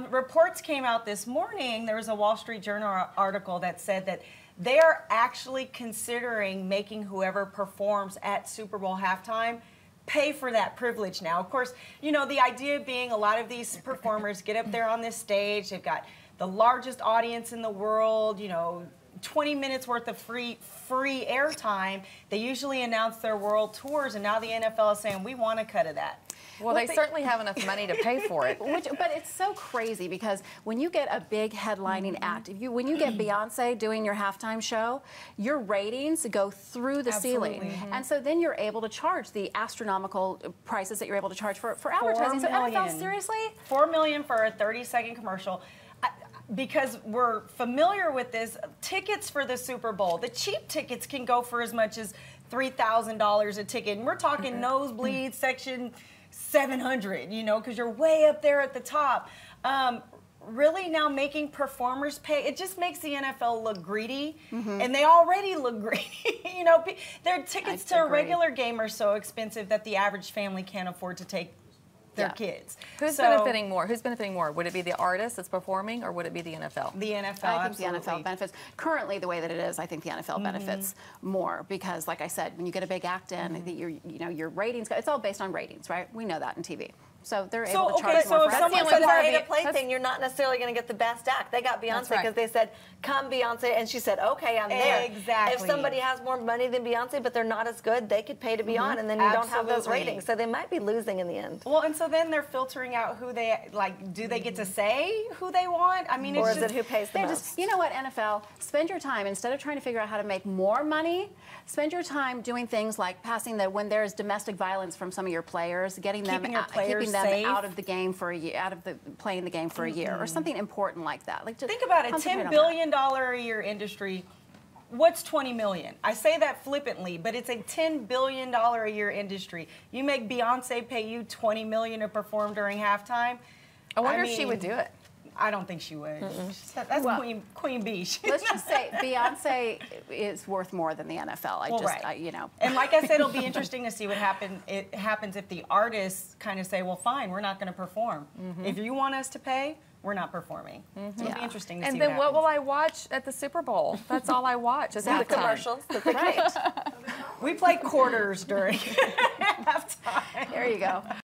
Reports came out this morning. There was a Wall Street Journal article that said that they are actually considering making whoever performs at Super Bowl halftime pay for that privilege now. Of course, you know, the idea being a lot of these performers get up there on this stage. They've got the largest audience in the world, you know, 20 minutes worth of free airtime. They usually announce their world tours, and now the NFL is saying, we want a cut of that. Well, they certainly have enough money to pay for it. But it's so crazy because when you get a big headlining act, when you get Beyonce doing your halftime show, your ratings go through the ceiling. And so then you're able to charge the astronomical prices that you're able to charge for advertising. So NFL, seriously? $4 million for a 30-second commercial. Because we're familiar with this, tickets for the Super Bowl, the cheap tickets can go for as much as $3,000 a ticket. And we're talking nosebleed section 700, you know, because you're way up there at the top. Really now making performers pay, it just makes the NFL look greedy, and they already look greedy. You know, their tickets to a regular game are so expensive that the average family can't afford to take their kids. Who's benefiting more? Who's benefiting more? Would it be the artist that's performing, or would it be the NFL? The NFL, I think the NFL benefits. Currently, the way that it is, I think the NFL benefits more because, like I said, when you get a big act in, your ratings. It's all based on ratings, right? We know that in TV. So they're able to charge more. That's the only pay-to-play thing. You're not necessarily going to get the best act. They got Beyonce because they said, "Come, Beyonce," and she said, "Okay, I'm there." Exactly. If somebody has more money than Beyonce, but they're not as good, they could pay to be on, and then you don't have those ratings. So they might be losing in the end. Well, and so then they're filtering out who they like. Do they get to say who they want? I mean, or it's is it who pays the most? You know what, NFL? Spend your time instead of trying to figure out how to make more money. Spend your time doing things like passing when there's domestic violence from some of your players, keeping them out of the game for a year, playing the game for a year, or something important like that. Like, think about it, $10 billion a year industry. What's 20 million? I say that flippantly, but it's a $10 billion a year industry. You make Beyonce pay you $20 million to perform during halftime. I wonder if she would do it. I don't think she would. That's Queen Bee. Let's just say Beyonce is worth more than the NFL. You know. And like I said, it'll be interesting to see what happens if the artists kind of say, well, fine, we're not going to perform. If you want us to pay, we're not performing. So it'll be interesting to see And then what will I watch at the Super Bowl? That's all I watch is the commercials. We play quarters during halftime. There you go.